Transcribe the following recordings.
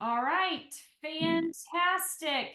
All right, fantastic.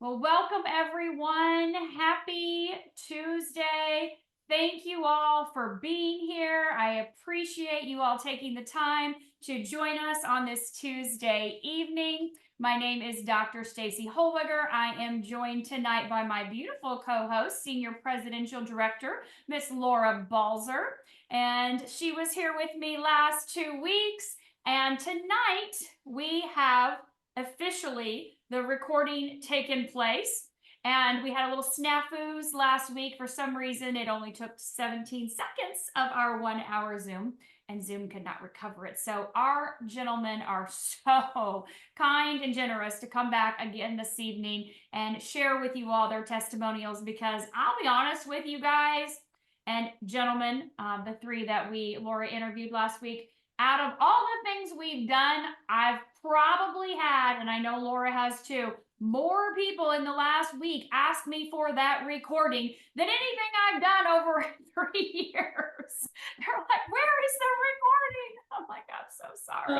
Well, welcome everyone. Happy Tuesday. Thank you all for being here. I appreciate you all taking the time to join us on this Tuesday evening. My name is Dr. Stacy Holwiger. I am joined tonight by my beautiful co-host, Senior Presidential Director, Miss Laura Balzer. And she was here with me last 2 weeks. And tonight we have officially the recording taken place. And we had a little snafus last week. For some reason, it only took 17 seconds of our 1 hour Zoom, and Zoom could not recover it. So, our gentlemen are so kind and generous to come back again this evening and share with you all their testimonials. Because I'll be honest with you guys and gentlemen, the three that Laura interviewed last week, out of all the things we've done, I've probably had, and I know Laura has too, more people in the last week ask me for that recording than anything I've done over 3 years. They're like, where is the recording? I'm like, I'm so sorry.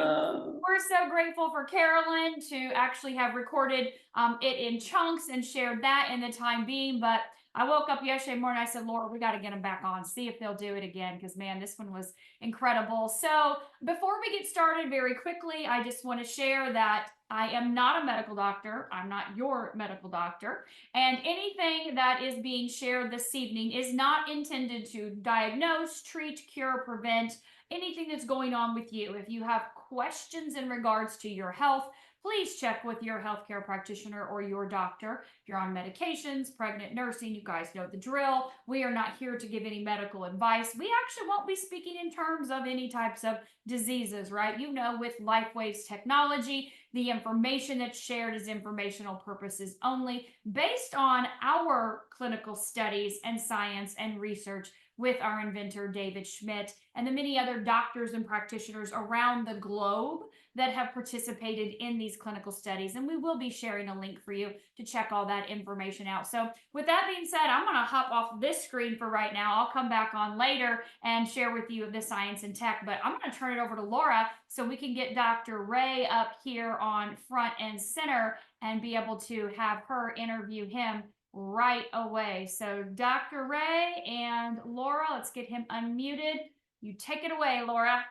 We're so grateful for Carolyn to actually have recorded it in chunks and shared that in the time being. But I woke up yesterday morning. I said, Laura, we got to get them back on, see if they'll do it again. Because, man, this one was incredible. So, before we get started, very quickly, I just want to share that I am not a medical doctor. I'm not your medical doctor. And anything that is being shared this evening is not intended to diagnose, treat, cure, prevent anything that's going on with you. If you have questions in regards to your health, please check with your healthcare practitioner or your doctor. If you're on medications, pregnant nursing, you guys know the drill. We are not here to give any medical advice. We actually won't be speaking in terms of any types of diseases, right? You know, with LifeWaves technology, the information that's shared is informational purposes only based on our clinical studies and science and research with our inventor, David Schmidt, and the many other doctors and practitioners around the globe that have participated in these clinical studies. And we will be sharing a link for you to check all that information out. So, with that being said, I'm going to hop off this screen for right now. I'll come back on later and share with you the science and tech, but I'm going to turn it over to Laura so we can get Dr. Ray up here on front and center and be able to have her interview him right away. So, Dr. Ray and Laura, let's get him unmuted. You take it away, Laura.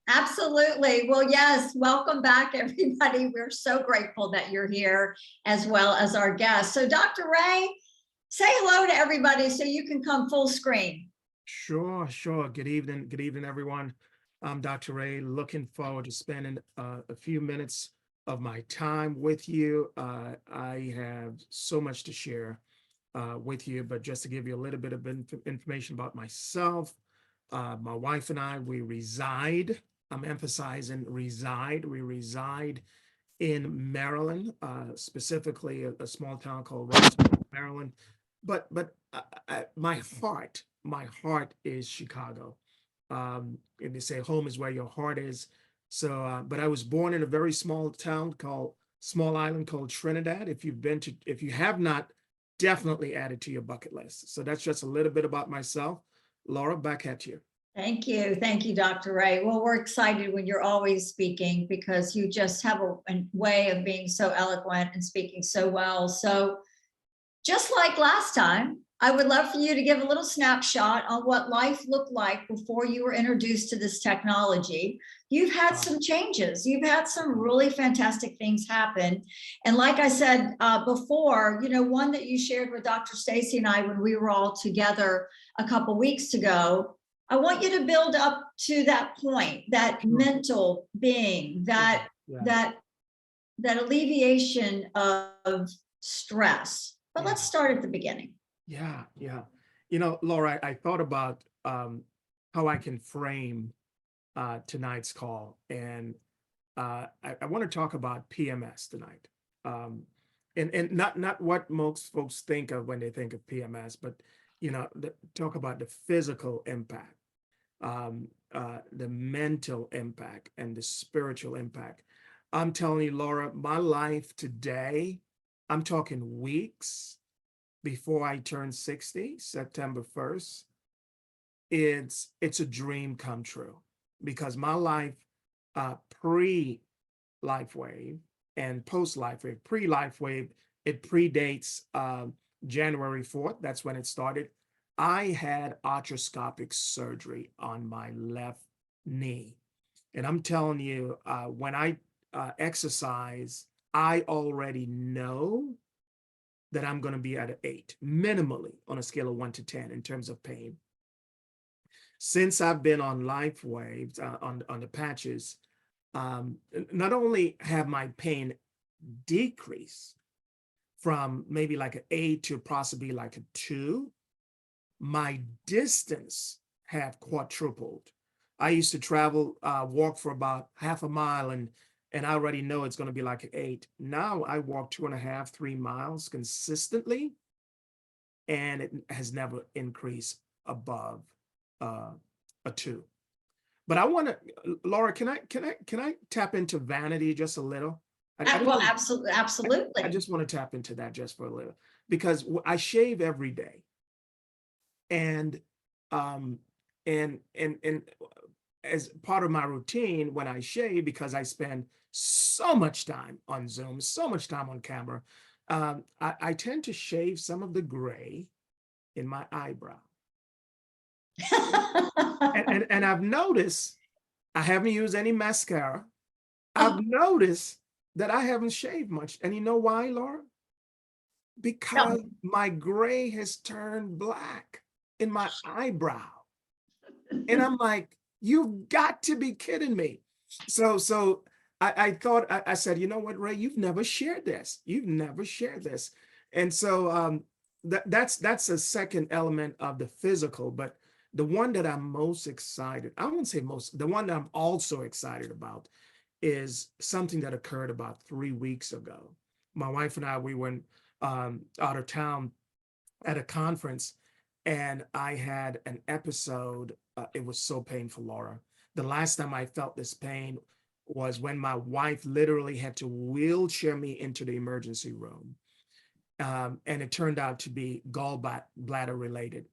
Absolutely. Well, yes, welcome back, everybody. We're so grateful that you're here as well as our guest. So, Dr. Ray, say hello to everybody so you can come full screen. Sure. Good evening, everyone. I'm Dr. Ray, looking forward to spending a few minutes of my time with you. I have so much to share with you, but just to give you a little bit of information about myself, my wife and I, we reside. I'm emphasizing reside. We reside in Maryland, specifically a small town called Rossville, Maryland. But my heart is Chicago. And they say home is where your heart is. So, but I was born in a very small town called small island called Trinidad. If you have not, definitely add it to your bucket list. So that's just a little bit about myself. Laura, back at you. Thank you. Thank you, Dr. Ray. Well, we're excited when you're always speaking because you just have a way of being so eloquent and speaking so well. So just like last time, I would love for you to give a little snapshot on what life looked like before you were introduced to this technology. You've had some changes. You've had some really fantastic things happen. And like I said before, one that you shared with Dr. Stacy and I when we were all together a couple weeks ago, I want you to build up to that point, that mental being, that alleviation of stress. But let's start at the beginning. Yeah. Laura, I thought about how I can frame tonight's call, and I want to talk about PMS tonight, and not what most folks think of when they think of PMS, but talk about the physical impact, the mental impact, and the spiritual impact. I'm telling you, Laura, my life today, I'm talking weeks before I turn 60, September 1st, it's a dream come true, because my life pre-LifeWave and post LifeWave. Pre-LifeWave, it predates January 4th. That's when it started. I had arthroscopic surgery on my left knee. And I'm telling you, when I exercise, I already know that I'm going to be at an 8, minimally on a scale of 1 to 10 in terms of pain. Since I've been on LifeWave, on the patches, not only have my pain decreased from maybe like an 8 to possibly like a 2, my distance have quadrupled. I used to travel, walk for about half a mile, and I already know it's going to be like an 8. Now I walk 2.5, 3 miles consistently, and it has never increased above a 2. But I want to, Laura, can I tap into vanity just a little? Well, absolutely, I absolutely. just want to tap into that just for a little, because I shave every day, and as part of my routine when I shave, because I spend so much time on Zoom, so much time on camera, I tend to shave some of the gray in my eyebrow. And I've noticed I haven't used any mascara. I've noticed that I haven't shaved much. And you know why, Laura? Because my gray has turned black in my eyebrow. And I'm like, you've got to be kidding me. So I thought, I said, you know what, Ray, you've never shared this. You've never shared this. And so that's a second element of the physical, but the one that I'm most excited, I wouldn't say most, the one that I'm also excited about is something that occurred about 3 weeks ago. My wife and I, we went out of town at a conference, and I had an episode. It was so painful, Laura. The last time I felt this pain was when my wife literally had to wheelchair me into the emergency room. And it turned out to be gallbladder related.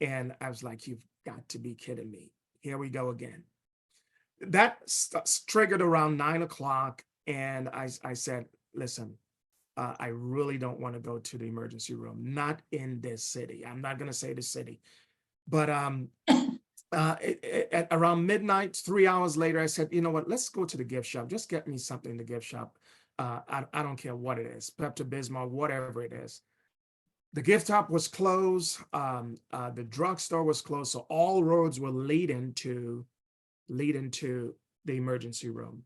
And I was like, you've got to be kidding me. Here we go again. That triggered around 9 o'clock. And I said, listen, I really don't want to go to the emergency room, not in this city. I'm not going to say the city, but at around midnight, 3 hours later, I said, you know what, let's go to the gift shop. Just get me something in the gift shop. I don't care what it is, Pepto-Bismol, whatever it is. The gift shop was closed. The drugstore was closed. So all roads were leading to the emergency room.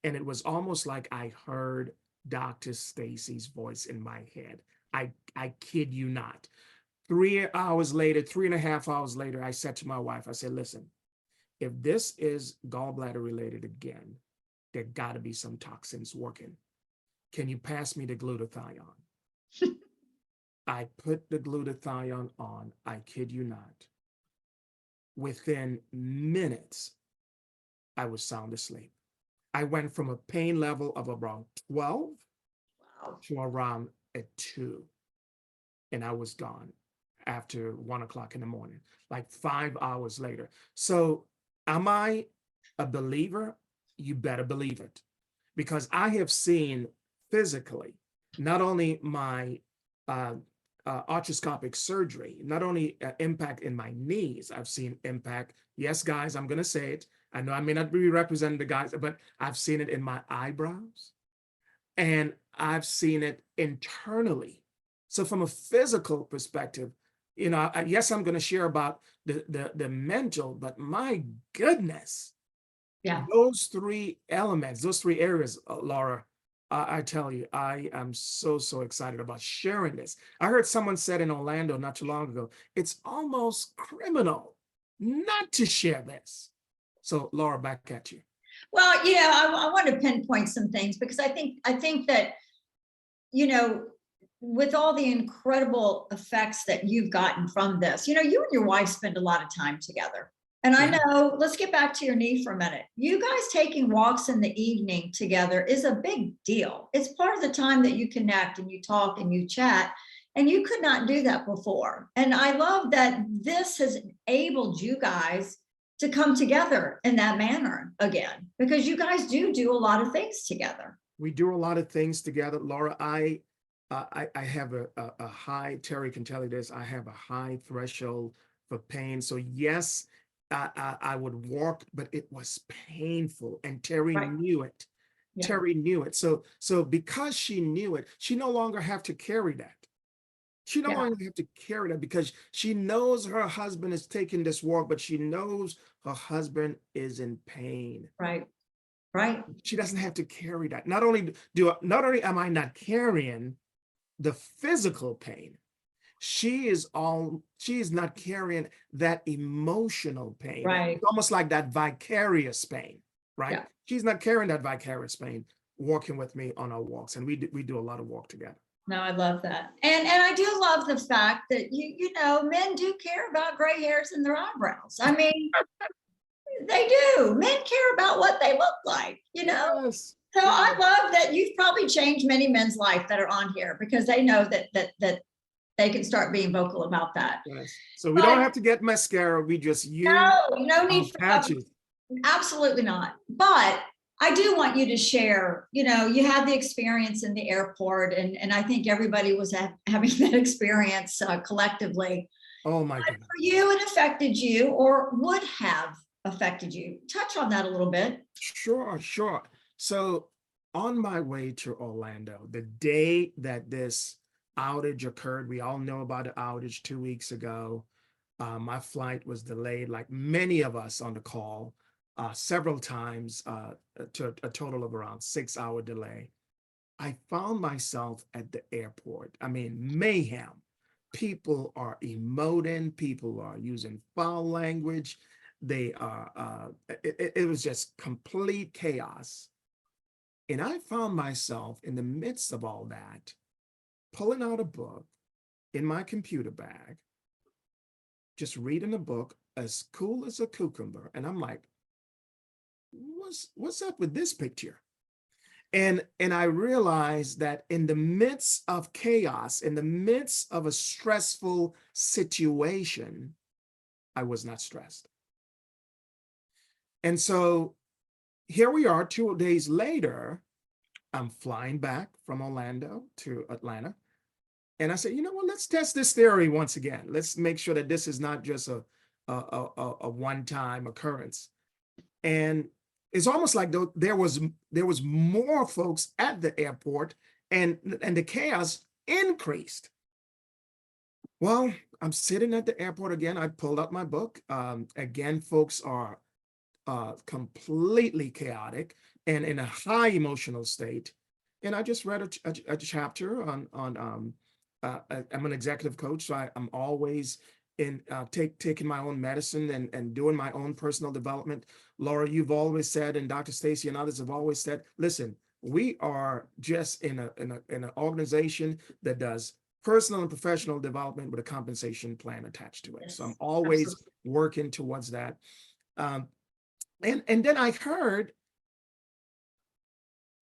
And it was almost like I heard Dr. Stacy's voice in my head. I kid you not. 3 hours later, 3.5 hours later, I said to my wife, I said, listen, if this is gallbladder related again, there got to be some toxins working. Can you pass me the glutathione? I put the glutathione on, I kid you not. Within minutes, I was sound asleep. I went from a pain level of around 12 to around a 2. And I was gone after 1 o'clock in the morning, like 5 hours later. So am I a believer? You better believe it. Because I have seen physically, not only my arthroscopic surgery, not only impact in my knees, I've seen impact. Yes, guys, I'm going to say it. I know I may not be representing the guys, but I've seen it in my eyebrows, and I've seen it internally. So from a physical perspective, you know, yes, I'm going to share about the mental, but my goodness, Yeah. those 3 elements, those 3 areas, Laura, I tell you, I am so excited about sharing this. I heard someone said in Orlando not too long ago, it's almost criminal not to share this. So Laura, back at you. Well, yeah, I want to pinpoint some things, because I think that, you know, with all the incredible effects that you've gotten from this, you know, you and your wife spend a lot of time together. And I know, let's get back to your knee for a minute. You guys taking walks in the evening together is a big deal. It's part of the time that you connect and you talk and you chat, and you could not do that before. And I love that this has enabled you guys to come together in that manner again, because you guys do a lot of things together. We do a lot of things together. Laura, I have a high, Terry can tell you this, I have a high threshold for pain. So yes, I would walk, but it was painful, and Terry Right. knew it. Yeah. Terry knew it. So because she knew it, she no longer have to carry that. She no Yeah. longer have to carry that because she knows her husband is taking this walk, but she knows her husband is in pain. Right. Right. She doesn't have to carry that. Not only am I not carrying the physical pain, she is not carrying that emotional pain. Right. It's almost like that vicarious pain, right? Yeah. She's not carrying that vicarious pain walking with me on our walks, and we do a lot of walk together. No, I love that. And I do love the fact that you know, men do care about gray hairs in their eyebrows. I mean, they do. Men care about what they look like, you know? Yes. So I love that you've probably changed many men's life that are on here because they know that they can start being vocal about that. Yes. So we don't have to get mascara. We just use No need for patches. absolutely not. But I do want you to share, you know, you had the experience in the airport, and I think everybody was having that experience collectively. Oh my But goodness. for you, it affected you or would have affected you. Touch on that a little bit. Sure. So on my way to Orlando, the day that this outage occurred, we all know about the outage 2 weeks ago. My flight was delayed, like many of us on the call, several times, to a total of around 6-hour delay. I found myself at the airport. I mean, mayhem. People are emoting, people are using foul language. They are, it was just complete chaos. And I found myself in the midst of all that, pulling out a book in my computer bag, just reading a book as cool as a cucumber. And I'm like, what's up with this picture? And I realized that in the midst of chaos, in the midst of a stressful situation, I was not stressed. And so here we are 2 days later, I'm flying back from Orlando to Atlanta. And I said, you know what, let's test this theory once again. Let's make sure that this is not just a one-time occurrence. And it's almost like though there was more folks at the airport, and the chaos increased. Well, I'm sitting at the airport again. I pulled out my book. Again, folks are completely chaotic and in a high emotional state. And I just read a chapter on I'm an executive coach, so I'm always in taking my own medicine and doing my own personal development. Laura, you've always said, and Dr. Stacy and others have always said, listen, we are just in an organization that does personal and professional development with a compensation plan attached to it. Yes, so I'm always absolutely. working towards that. And then I heard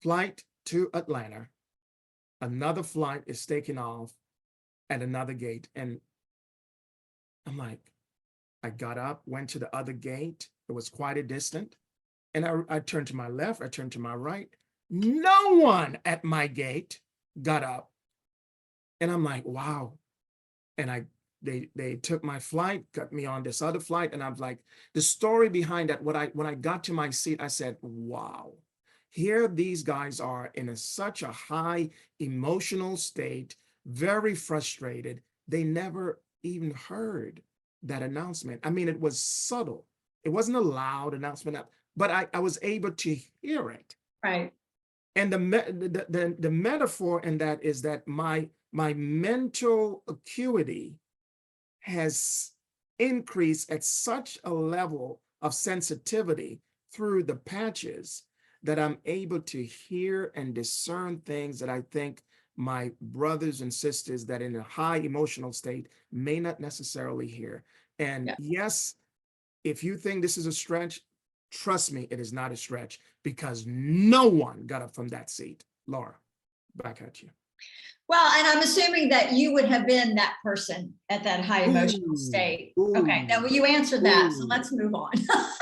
flight to Atlanta, another flight is taking off at another gate. And I'm like, I got up, went to the other gate. It was quite a distance. And I turned to my left, I turned to my right. No one at my gate got up. And I'm like, wow. And they took my flight, got me on this other flight. And I'm like, the story behind that, when I got to my seat, I said, wow, here these guys are in such a high emotional state, very frustrated. They never even heard that announcement. I mean, it was subtle. It wasn't a loud announcement, but I was able to hear it. Right. And the metaphor in that is that my mental acuity has increased at such a level of sensitivity through the patches that I'm able to hear and discern things that I think my brothers and sisters that in a high emotional state may not necessarily hear. And yes, if you think this is a stretch, trust me, it is not a stretch, because no one got up from that seat. Laura, back at you. Well, and I'm assuming that you would have been that person at that high emotional state. Okay, now you answered that, so let's move on.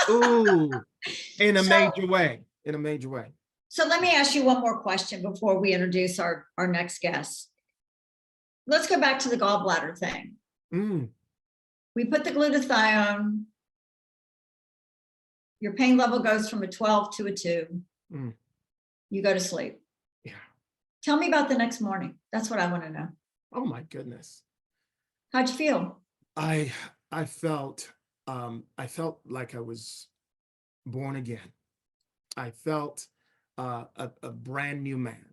Ooh, in a So- major way, in a major way. So let me ask you one more question before we introduce our next guest. Let's go back to the gallbladder thing. Mm, We put the glutathione. Your pain level goes from a 12 to a 2. Mm. You go to sleep. yeah. Tell me about the next morning. That's what I want to know. Oh my goodness. How'd you feel? I felt like I was born again. I felt a brand new man.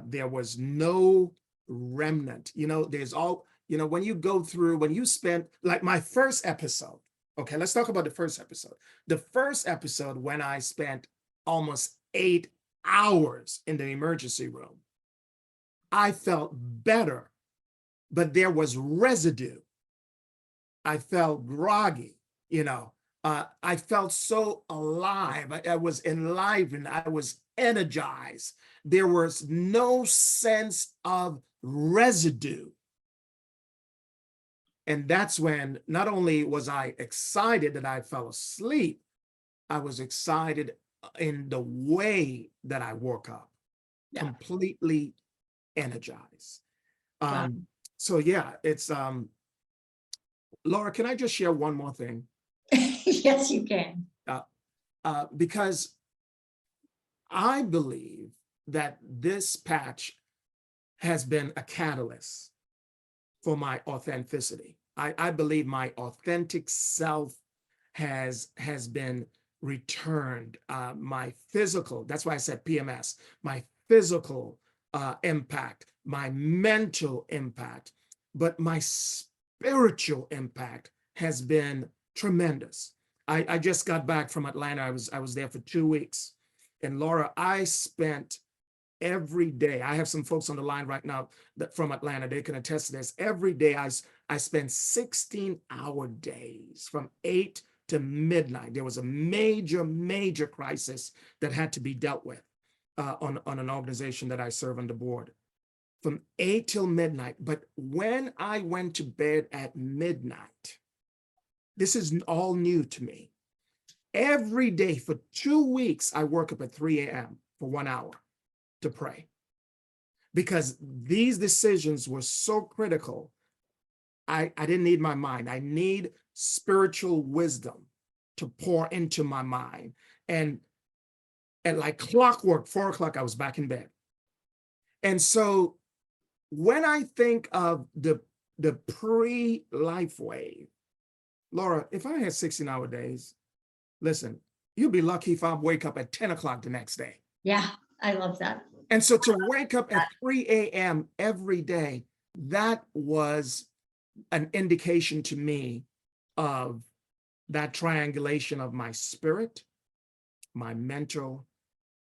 There was no remnant. When you go through, when you spend, like my first episode, okay, let's talk about the first episode. The first episode, when I spent almost 8 hours in the emergency room, I felt better, but there was residue. I felt groggy, I felt so alive. I was enlivened. I was energized. There was no sense of residue. And that's when not only was I excited that I fell asleep, I was excited in the way that I woke up, Yeah. completely energized. Wow. So yeah, it's Laura, can I just share one more thing? Yes, you can. Because I believe that this patch has been a catalyst for my authenticity. I believe my authentic self has been returned. My physical, that's why I said PMS, my physical impact, my mental impact, but my spiritual impact has been tremendous. I just got back from Atlanta. I was there for 2 weeks. And Laura, I spent every day, I have some folks on the line right now that from Atlanta, they can attest to this. Every day I spent 16-hour days from 8 to midnight. There was a major crisis that had to be dealt with on an organization that I serve on the board. From 8 till midnight. But when I went to bed at midnight, this is all new to me. Every day for 2 weeks, I woke up at 3 a.m. for 1 hour to pray, because these decisions were so critical. I didn't need my mind. I need spiritual wisdom to pour into my mind. And at like clockwork, 4 o'clock, I was back in bed. And so when I think of the pre-life wave, Laura, if I had 16-hour days, listen, you'll be lucky if I wake up at 10 o'clock the next day. Yeah, I love that. And so to wake up at 3 a.m. every day, that was an indication to me of that triangulation of my spirit, my mental,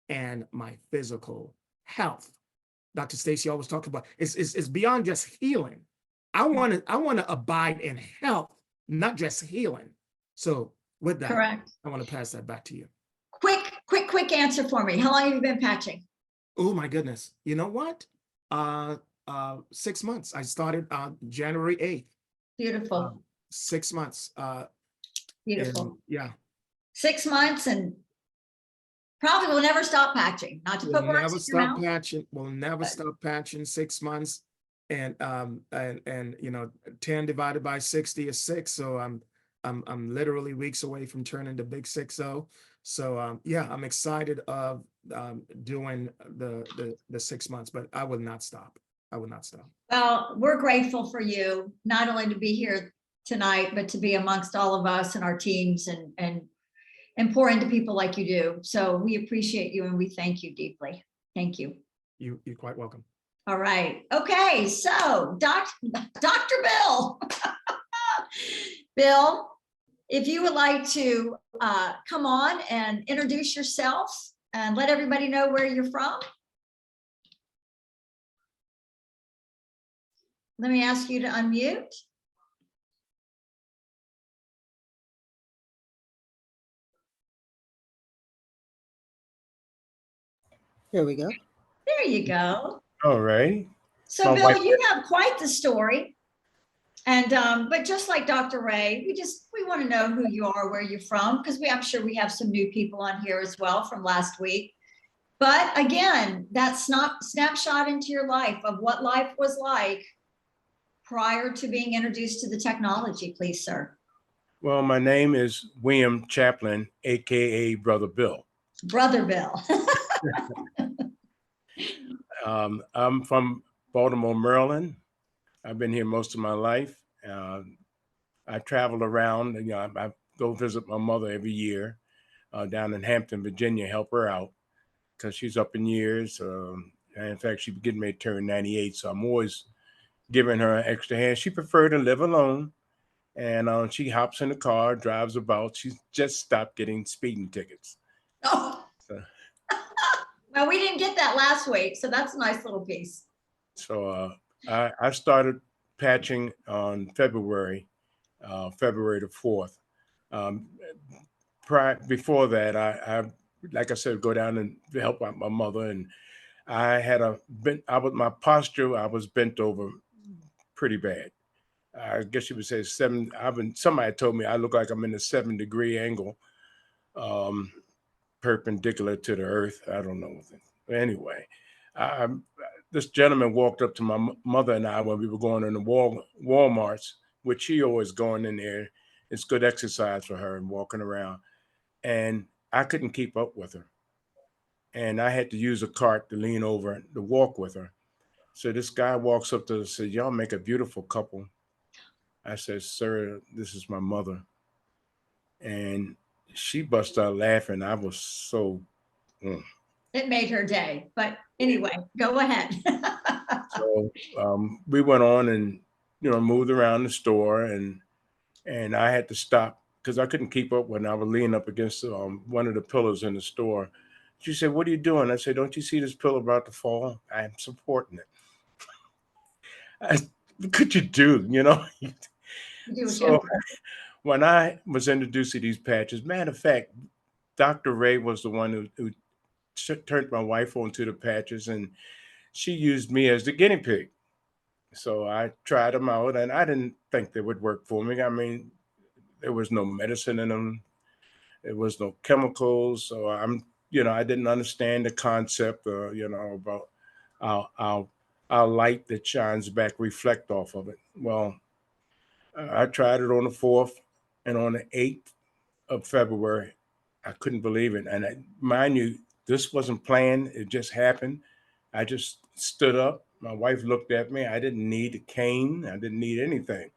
and my physical health. Dr. Stacy always talks about it's beyond just healing. I want to abide in health, not just healing. So with that, Correct. I want to pass that back to you. Quick answer for me. How long have you been patching? Oh my goodness. You know what? 6 months. I started January 8th. Beautiful. 6 months. Beautiful. Yeah. 6 months, and probably will never stop patching. Not to We'll put words never in your stop mouth. patching. We'll never Good. stop patching. 6 months. And 10 divided by 60 is 6. So I'm literally weeks away from turning the big 6-0. So yeah, I'm excited of doing the 6 months, but I will not stop. I will not stop. Well, we're grateful for you, not only to be here tonight, but to be amongst all of us and our teams and pour into people like you do. So we appreciate you and we thank you deeply. Thank you. You're quite welcome. All right. Okay. So Dr. Bill, Bill, if you would like to come on and introduce yourself and let everybody know where you're from. Let me ask you to unmute. Here we go. There you go. All right. So My Bill, wife- you have quite the story. And but just like Dr. Ray, we want to know who you are, where you're from, because I'm sure we have some new people on here as well from last week. But again, that's not snapshot into your life of what life was like prior to being introduced to the technology, please, sir. Well, my name is William Chaplin, aka Brother Bill. Brother Bill. I'm from Baltimore, Maryland. I've been here most of my life. I travel around. I go visit my mother every year down in Hampton, Virginia, help her out because she's up in years. And in fact, she's getting ready to turn 98. So I'm always giving her an extra hand. She preferred to live alone. And she hops in the car, drives about. She's just stopped getting speeding tickets. Oh. So, Well, we didn't get that last week, so that's a nice little piece. so I started patching on February the 4th. Before that, I like I said, go down and help out my mother, and I had my posture. I was bent over pretty bad. I guess you would say somebody told me I look like I'm in a 7-degree angle, perpendicular to the earth. I don't know. Anyway, this gentleman walked up to my mother and I when we were going in the Walmarts, which she always going in there. It's good exercise for her and walking around. And I couldn't keep up with her. And I had to use a cart to lean over to walk with her. So this guy walks up to her and says, "Y'all make a beautiful couple." I said, "Sir, this is my mother." And she busted out laughing. I was so. It made her day. But anyway, go ahead. So we went on and, moved around the store, and I had to stop because I couldn't keep up when I was leaning up against one of the pillars in the store. She said, "What are you doing?" I said, "Don't you see this pillar about to fall? I'm supporting it." What could you do, You do what So you- when I was introduced to these patches, matter of fact, Dr. Ray was the one who turned my wife onto the patches, and she used me as the guinea pig. So I tried them out, and I didn't think they would work for me. I mean, there was no medicine in them. There was no chemicals. So I didn't understand the concept, about our light that shines back reflect off of it. Well, I tried it on the 4th, and on the 8th of February, I couldn't believe it. And mind you, this wasn't planned. It just happened. I just stood up. My wife looked at me. I didn't need a cane. I didn't need anything.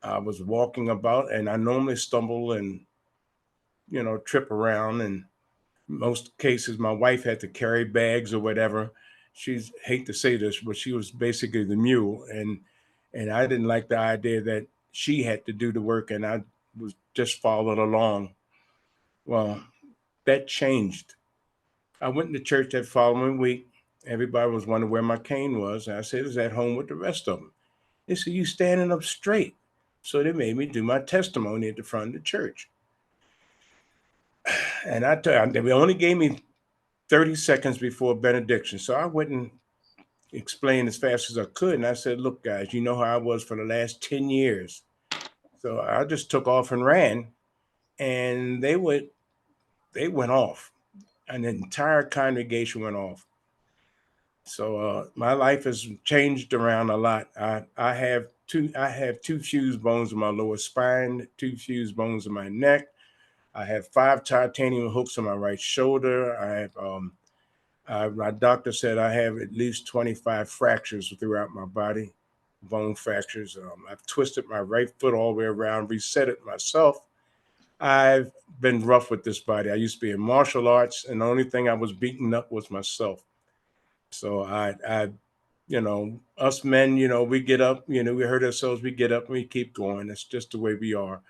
I was walking about, and I normally stumble and, trip around. And most cases, my wife had to carry bags or whatever. She's hate to say this, but she was basically the mule. And I didn't like the idea that she had to do the work and I was just following along. Well, that changed. I went to church that following week. Everybody was wondering where my cane was. And I said, "It was at home with the rest of them." They said, "You standing up straight." So they made me do my testimony at the front of the church. And they only gave me 30 seconds before benediction. So I went and explained as fast as I could. And I said, "Look, guys, you know how I was for the last 10 years. So I just took off and ran. And they went off. And the entire congregation went off. So my life has changed around a lot. I have two fused bones in my lower spine, 2 fused bones in my neck. I have 5 titanium hooks on my right shoulder. My doctor said I have at least 25 fractures throughout my body, bone fractures. I've twisted my right foot all the way around, reset it myself. I've been rough with this body. I used to be in martial arts, and the only thing I was beating up was myself. So us men, we get up, we hurt ourselves, we get up and we keep going. That's just the way we are.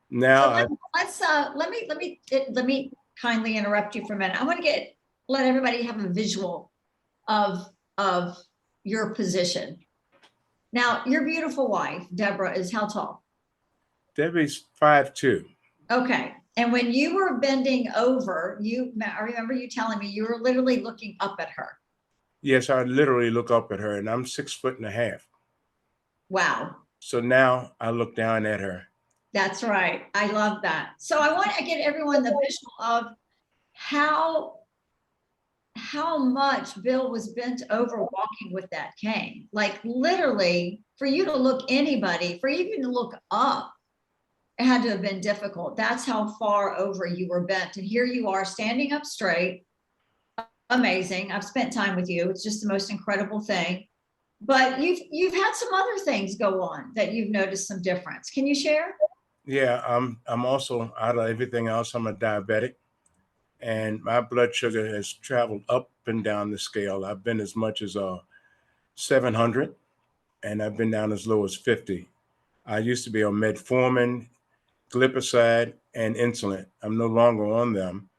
Now, let me kindly interrupt you for a minute. I want to let everybody have a visual of your position. Now, your beautiful wife, Deborah, is how tall? Debbie's 5'2". Okay. And when you were bending over, I remember you telling me you were literally looking up at her. Yes, I literally look up at her, and I'm 6'1.5". Wow. So now I look down at her. That's right. I love that. So I want to get everyone the visual of how how much Bill was bent over walking with that cane. Like literally, for you to look anybody, for even to look up, it had to have been difficult. That's how far over you were bent. And here you are standing up straight. Amazing. I've spent time with you. It's just the most incredible thing. But you've had some other things go on that you've noticed some difference. Can you share? Yeah, I'm also out of everything else. I'm a diabetic, and my blood sugar has traveled up and down the scale. I've been as much as 700, and I've been down as low as 50. I used to be on metformin, glipizide, and insulin. I'm no longer on them.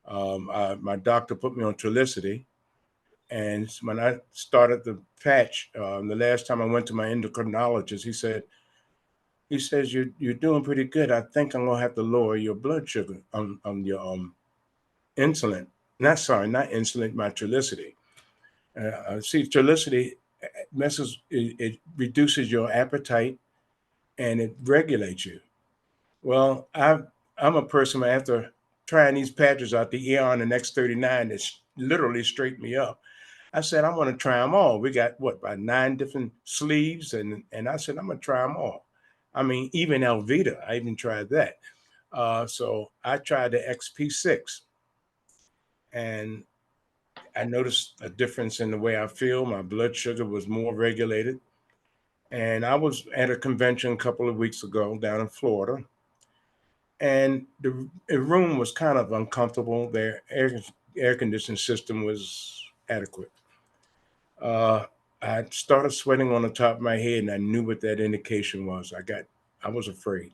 My doctor put me on Trulicity, and when I started the patch, the last time I went to my endocrinologist, he says you're doing pretty good. I think I'm gonna have to lower your blood sugar on your insulin. Not insulin, my Trulicity. See, Trulicity it reduces your appetite and it regulates you. Well, I'm a person after trying these patches out, the Eon and X39 that's literally straightened me up. I said, I'm going to try them all. We got what, about 9 different sleeves. And I said, I'm going to try them all. I mean, even Elvita, I even tried that. So I tried the XP6 and I noticed a difference in the way I feel. My blood sugar was more regulated. And I was at a convention a couple of weeks ago down in Florida. And the room was kind of uncomfortable. Their air conditioning system was adequate. I started sweating on the top of my head, and I knew what that indication was. I was afraid.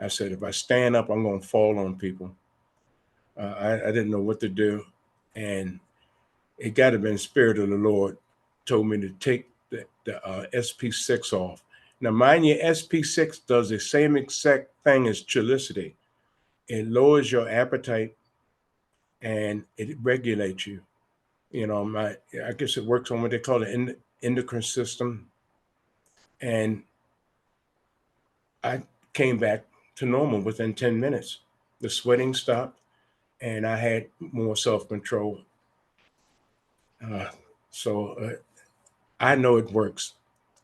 I said, if I stand up, I'm going to fall on people. I didn't know what to do, and it got to have been the Spirit of the Lord told me to take the SP6 off. Now, mind you, SP6 does the same exact thing as Trulicity. It lowers your appetite and it regulates you. You know, I guess it works on what they call the endocrine system. And I came back to normal within 10 minutes. The sweating stopped and I had more self-control. So I know it works.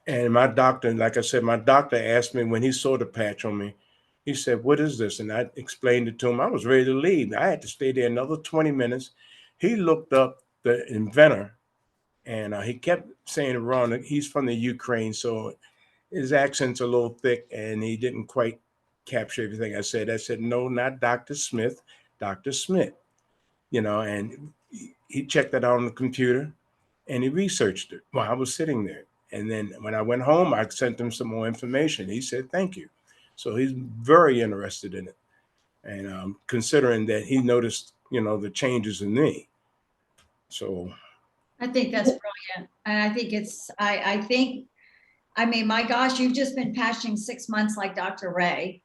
And my doctor, like I said, my doctor asked me when he saw the patch on me, he said, what is this? And I explained it to him. I was ready to leave. I had to stay there another 20 minutes. He looked up the inventor and he kept saying it wrong. He's from the Ukraine, so his accent's a little thick and he didn't quite capture everything I said. I said, no, not Dr. Smith, Dr. Smith, you know, and he checked that out on the computer and he researched it while I was sitting there. And then when I went home, I sent him some more information. He said, thank you. So he's very interested in it. And considering that he noticed, you know, the changes in me. So I think that's brilliant. And I think I mean, my gosh, you've just been patching 6 months like Dr. Ray,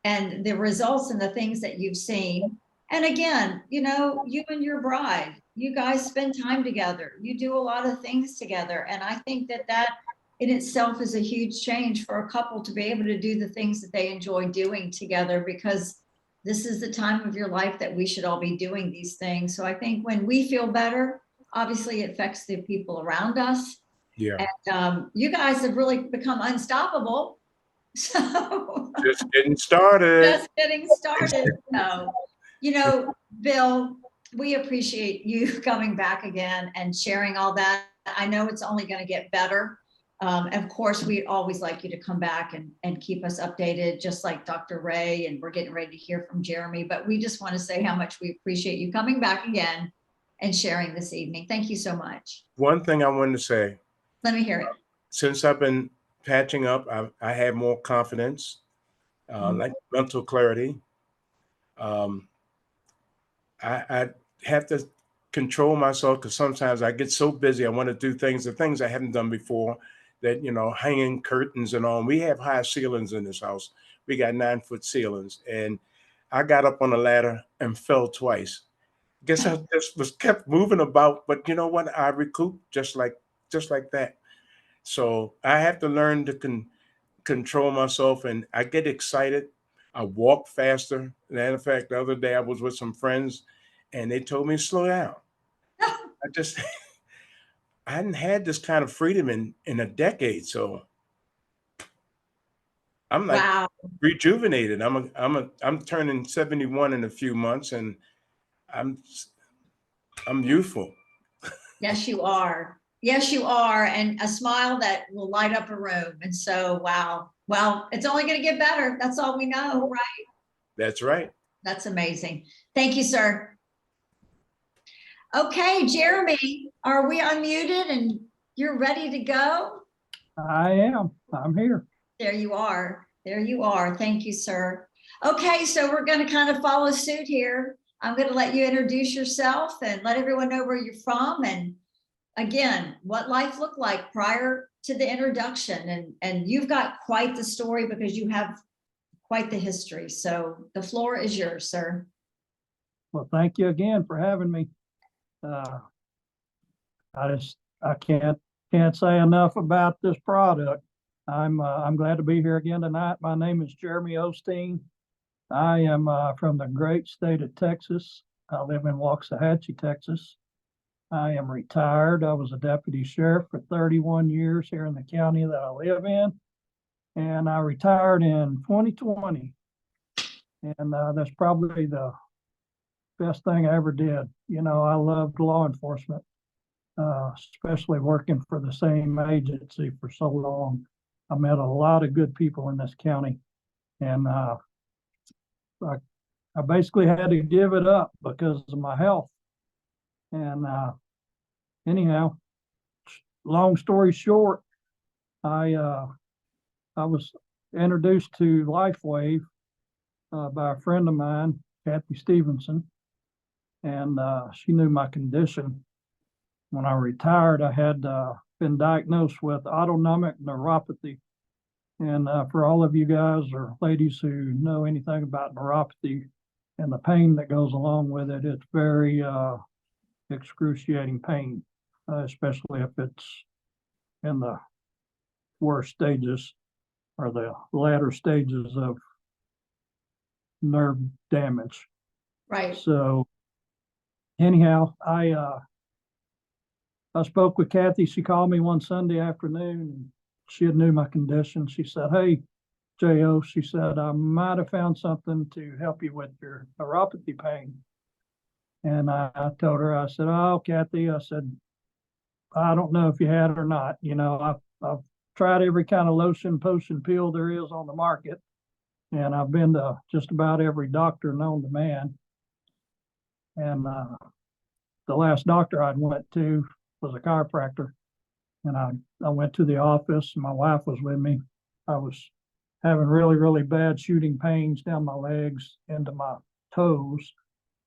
and the results and the things that you've seen. And again, you know, you and your bride, you guys spend time together. You do a lot of things together. And I think that in itself is a huge change for a couple to be able to do the things that they enjoy doing together, because this is the time of your life that we should all be doing these things. So I think when we feel better, obviously it affects the people around us. yeah, And you guys have really become unstoppable. So just getting started. just getting started. So, you know, Bill, we appreciate you coming back again and sharing all that. I know it's only going to get better. Of course, we always like you to come back and keep us updated, just like Dr. Ray, and we're getting ready to hear from Jeremy. But we just want to say how much we appreciate you coming back again and sharing this evening. Thank you so much. One thing I wanted to say, Let me hear it. since I've been patching up, I have more confidence, like mental clarity. Um, I have to control myself because sometimes I get so busy. I want to do the things I haven't done before, that, you know, hanging curtains and all. We have high ceilings in this house. We got 9-foot ceilings. And I got up on a ladder and fell twice. Guess I just was kept moving about, but you know what? I recouped just like that. So I have to learn to control myself, and I get excited. I walk faster. Matter of fact, the other day I was with some friends and they told me to slow down. just I hadn't had this kind of freedom in a decade. So I'm like Wow. rejuvenated. I'm turning 71 in a few months, and I'm I'm youthful. Yes, you are. Yes, you are. And a smile that will light up a room. And so, wow. Well, it's only going to get better. That's all we know, right? That's right. That's amazing. Thank you, sir. Okay, Jeremy, are we unmuted and you're ready to go? I am. I'm here. There you are. There you are. Thank you, sir. Okay, so we're going to kind of follow suit here. I'm going to let you introduce yourself and let everyone know where you're from. And again, what life looked like prior to the introduction. And you've got quite the story because you have quite the history. So the floor is yours, sir. Well, thank you again for having me. I can't say enough about this product. I'm glad to be here again tonight. My name is Jeremy Osteen. I am from the great state of Texas. I live in Waxahachie, Texas. I am retired. I was a deputy sheriff for 31 years here in the county that I live in. And I retired in 2020. And that's probably the best thing I ever did. You know, I loved law enforcement, especially working for the same agency for so long. I met a lot of good people in this county, and I basically had to give it up because of my health. And anyhow, long story short, I was introduced to LifeWave by a friend of mine, Kathy Stevenson, and she knew my condition. When I retired, I had been diagnosed with autonomic neuropathy. And for all of you guys or ladies who know anything about neuropathy and the pain that goes along with it, it's very excruciating pain, especially if it's in the worst stages or the latter stages of nerve damage. Right. So anyhow, I spoke with Kathy. She called me one Sunday afternoon, and she had knew my condition. She said, "Hey, J.O.," she said, "I might have found something to help you with your neuropathy pain." And I told her, I said, "Oh, Kathy," I said, "I don't know if you had it or not. You know, I've tried every kind of lotion, potion, pill there is on the market. And I've been to just about every doctor known to man. And the last doctor I went to was a chiropractor. And I went to the office, and my wife was with me. I was having really, really bad shooting pains down my legs into my toes.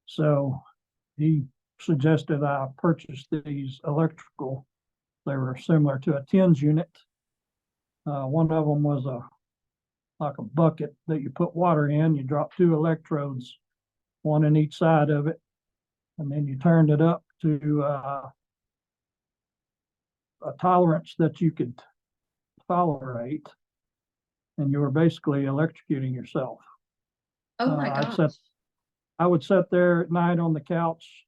So he suggested I purchase these electrical. They were similar to a TENS unit. One of them was like a bucket that you put water in. You drop 2 electrodes, one in each side of it, and then you turned it up to a tolerance that you could tolerate, and you were basically electrocuting yourself. Oh my gosh. I would sit there at night on the couch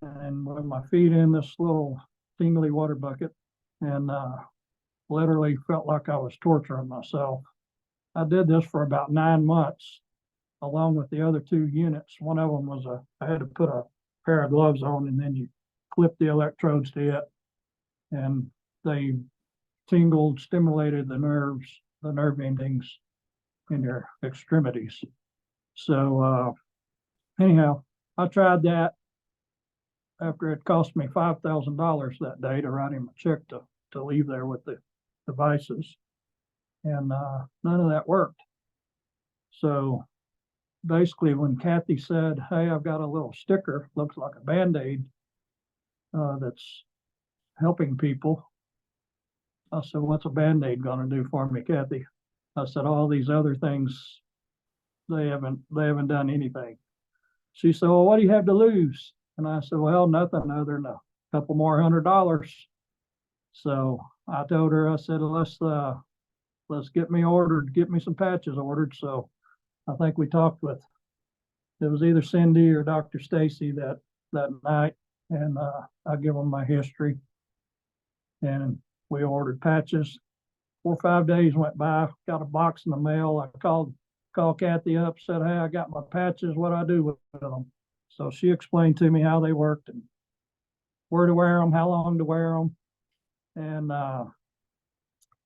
and with my feet in this little tingly water bucket, and literally felt like I was torturing myself. I did this for about 9 months, along with the other 2 units. One of them was I had to put a pair of gloves on, and then you clip the electrodes to it, and they tingled, stimulated the nerves, the nerve endings in your extremities. So anyhow, I tried that after it cost me $5,000 that day to write him a check to leave there with the devices. And none of that worked. So basically when Kathy said, "Hey, I've got a little sticker, looks like a Band-Aid that's helping people," I said, "What's a Band-Aid gonna do for me, Kathy?" I said, "All these other things, they haven't done anything." She said, "Well, what do you have to lose?" And I said, "Well, nothing other than a couple more $100. So I told her, I said, let's get me some patches ordered. So I think we talked with, it was either Cindy or Dr. Stacy that night, and I give them my history. And we ordered patches. 4 or 5 days went by, got a box in the mail. I called Kathy up, said, "Hey, I got my patches. What do I do with them?" So she explained to me how they worked and where to wear them, how long to wear them. And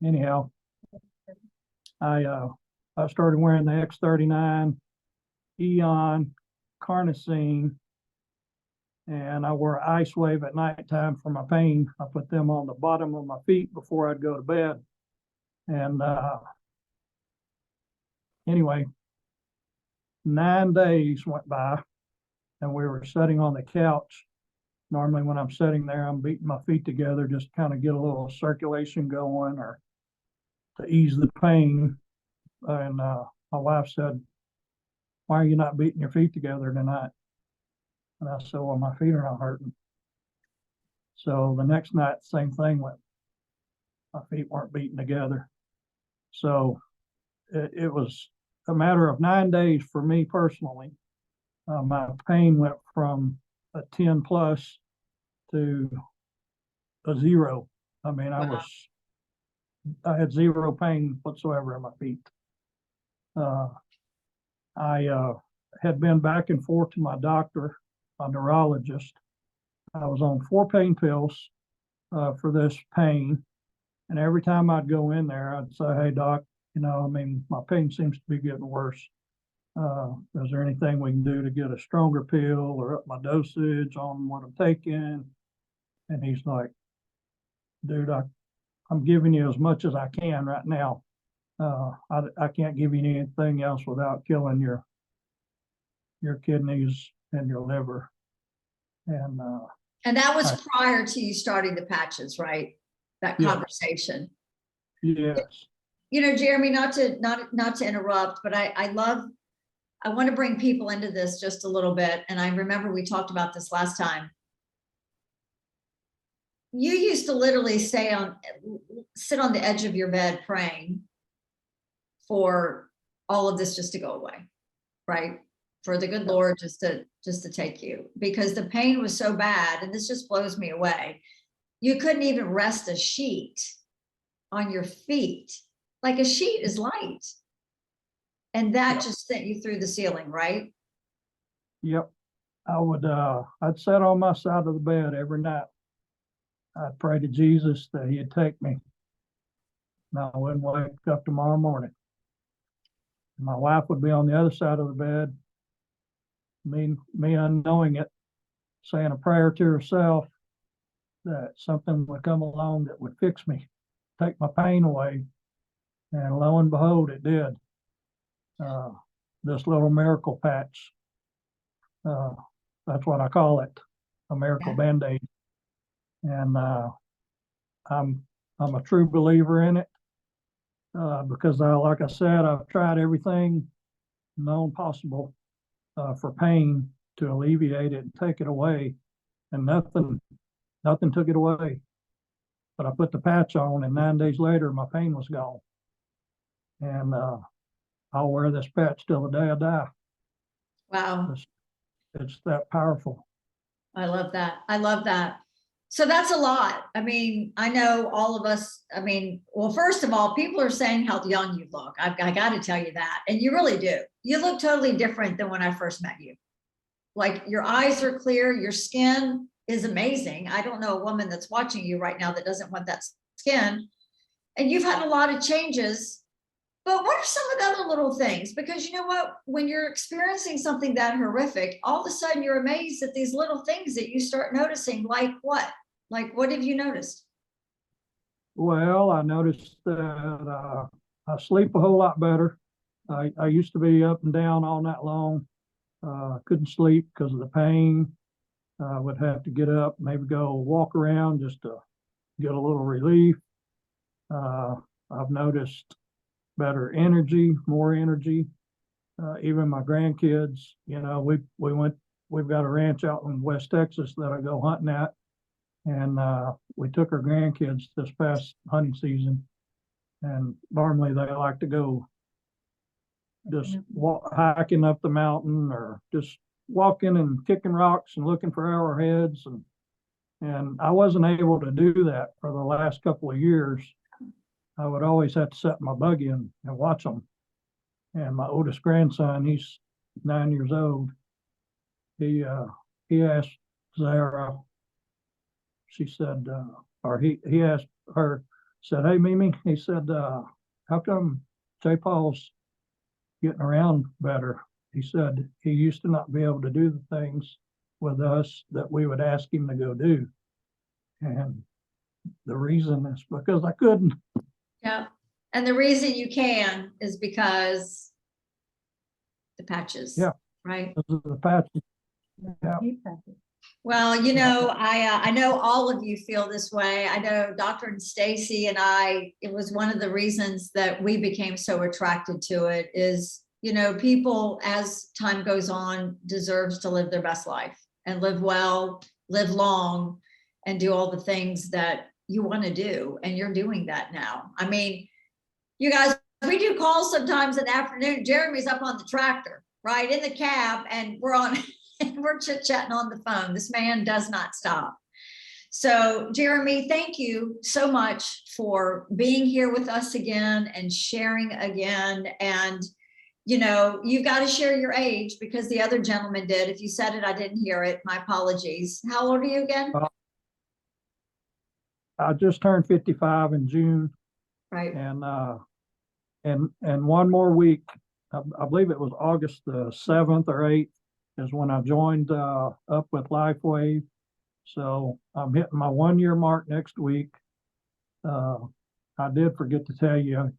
anyhow, I started wearing the X39, Eon, Carnosine, and I wore Ice Wave at nighttime for my pain. I put them on the bottom of my feet before I'd go to bed. And anyway, 9 days went by and we were sitting on the couch. Normally when I'm sitting there, I'm beating my feet together just to kind of get a little circulation going or to ease the pain. And my wife said, "Why are you not beating your feet together tonight?" And I said, "Well, my feet are not hurting." So the next night, same thing went. My feet weren't beating together. So it was a matter of 9 days for me personally. My pain went from a 10 plus to a 0. I mean, Wow. I had 0 pain whatsoever in my feet. I had been back and forth to my doctor, a neurologist. I was on 4 pain pills for this pain. And every time I'd go in there, I'd say, "Hey, doc, I mean, my pain seems to be getting worse. Is there anything we can do to get a stronger pill or up my dosage on what I'm taking?" And he's like, "Dude, I'm giving you as much as I can right now. I can't give you anything else without killing your kidneys and your liver." And And that was prior to you starting the patches, right? That Yeah. conversation. yes, Jeremy, not to interrupt, but I want to bring people into this just a little bit. And I remember we talked about this last time. You used to literally sit on the edge of your bed praying for all of this just to go away, right? For the good Lord just to take you, because the pain was so bad. And this just blows me away. You couldn't even rest a sheet on your feet. Like a sheet is light. And that just sent you through the ceiling, right? yep. I'd sit on my side of the bed every night. I'd pray to Jesus that he'd take me. And I wouldn't wake up tomorrow morning. My wife would be on the other side of the bed, me unknowing it, saying a prayer to herself that something would come along that would fix me, take my pain away. And lo and behold, it did. This little miracle patch, that's what I call it, a miracle Band-Aid. And I'm a true believer in it because like I said, I've tried everything known possible for pain to alleviate it and take it away, and nothing took it away. But I put the patch on, and 9 days later, my pain was gone. And I'll wear this patch till the day I die. Wow. It's that powerful. I love that. I love that. So that's a lot. I mean, I know all of us, well, first of all, people are saying how young you look. I got to tell you that. And you really do. You look totally different than when I first met you. Like your eyes are clear. Your skin is amazing. I don't know a woman that's watching you right now that doesn't want that skin. And you've had a lot of changes. But what are some of the other little things? Because you know what, when you're experiencing something that horrific, all of a sudden you're amazed at these little things that you start noticing. Like what? Like what have you noticed? Well, I noticed that I sleep a whole lot better. I used to be up and down all night long. Couldn't sleep because of the pain. Would have to get up, maybe go walk around just to get a little relief. I've noticed better energy, more energy. Even my grandkids, we've got a ranch out in West Texas that I go hunting at. And we took our grandkids this past hunting season. And normally they like to go just hiking up the mountain or just walking and kicking rocks and looking for arrowheads. And And I wasn't able to do that for the last couple of years. I would always have to sit in my buggy and watch them. And my oldest grandson, he's 9 years old. He asked Zara, she said, or he asked her, said, "Hey, Mimi," he said, "how come J. Paul's getting around better?" He said he used to not be able to do the things with us that we would ask him to go do. And the reason is because I couldn't. Yeah. And the reason you can is because the patches. Yeah. Right. Those are the patches. Yeah. Well, I know all of you feel this way. I know Dr. and Stacy and I, it was one of the reasons that we became so attracted to it is, people as time goes on deserves to live their best life and live well, live long, and do all the things that you want to do. And you're doing that now. I mean, you guys, we do calls sometimes in the afternoon. Jeremy's up on the tractor, right, in the cab, and we're chit-chatting on the phone. This man does not stop. So Jeremy, thank you so much for being here with us again and sharing again. And, you've got to share your age because the other gentleman did. If you said it, I didn't hear it. My apologies. How old are you again? I just turned 55 in June. Right. And one more week, I believe it was August the 7th or 8th is when I joined up with LifeWave. So I'm hitting my 1 year mark next week. I did forget to tell you,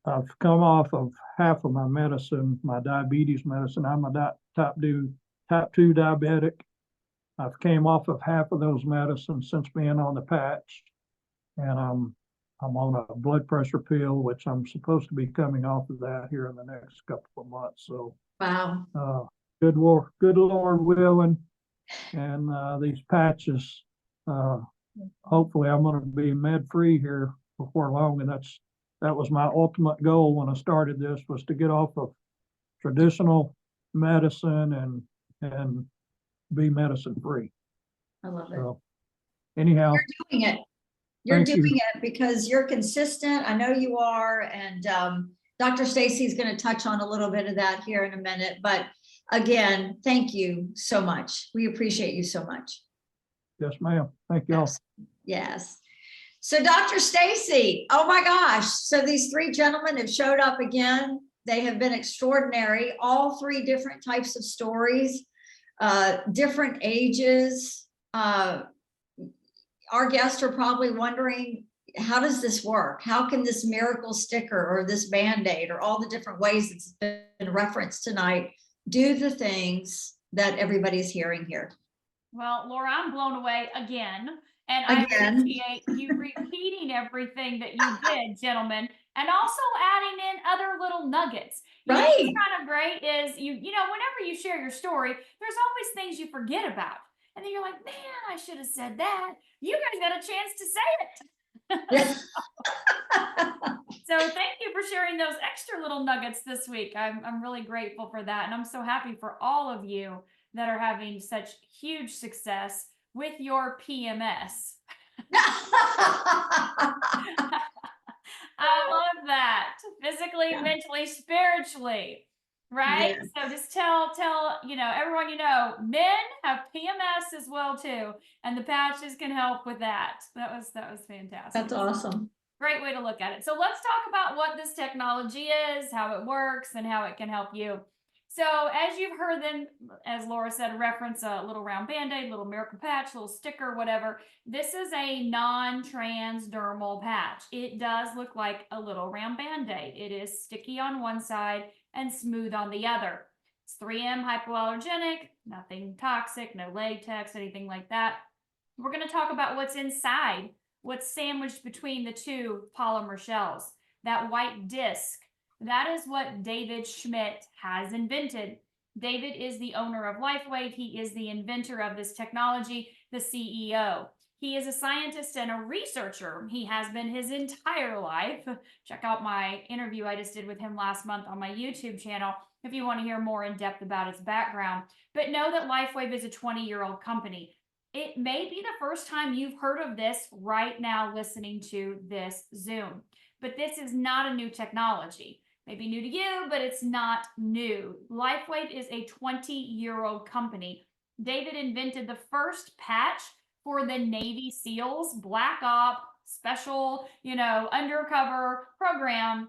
I've come off of half of my medicine, my diabetes medicine. I'm a type 2 diabetic. I've came off of half of those medicines since being on the patch, and I'm on a blood pressure pill, which I'm supposed to be coming off of that here in the next couple of months. So, Wow. Good Lord willing, and these patches, hopefully I'm going to be med free here before long, and that was my ultimate goal when I started this, was to get off of traditional medicine and be medicine free. I love it. So anyhow, You're doing it. You're Thank you. doing it because you're consistent. I know you are. And Dr. Stacy is going to touch on a little bit of that here in a minute. But again, thank you so much. We appreciate you so much. yes, ma'am. Thank y'all. Yes. So Dr. Stacy, oh my gosh. So these three gentlemen have showed up again. They have been extraordinary. All three different types of stories, different ages. Our guests are probably wondering, how does this work? How can this miracle sticker or this Band-Aid or all the different ways it's been referenced tonight do the things that everybody's hearing here? Well, Laura, I'm blown away again. And Again. I appreciate you repeating everything that you did, gentlemen, and also adding in other little nuggets. What's Right. kind of great is you know, whenever you share your story, there's always things you forget about. And then you're like, man, I should have said that. You guys got a chance to say it. So thank you for sharing those extra little nuggets this week. I'm really grateful for that. And I'm so happy for all of you that are having such huge success with your PMS. I love that. Physically, mentally, spiritually, right? Yes. So just tell everyone men have PMS as well too, and the patches can help with that. That was fantastic. That's awesome. Great way to look at it. So let's talk about what this technology is, how it works, and how it can help you. So as you've heard them, as Laura said, reference a little round Band-Aid, little miracle patch, little sticker, whatever. This is a non-transdermal patch. It does look like a little round Band-Aid. It is sticky on one side and smooth on the other. It's 3M hypoallergenic, nothing toxic, no latex, anything like that. We're going to talk about what's inside, what's sandwiched between the two polymer shells, that white disc. That is what David Schmidt has invented. David is the owner of LifeWave. He is the inventor of this technology, the CEO. He is a scientist and a researcher. He has been his entire life. Check out my interview I just did with him last month on my YouTube channel if you want to hear more in depth about his background. But know that LifeWave is a 20-year-old company. It may be the first time you've heard of this right now listening to this Zoom, but this is not a new technology. Maybe new to you, but it's not new. LifeWave is a 20-year-old company. David invented the first patch for the Navy SEALs, Black Op, special, undercover program.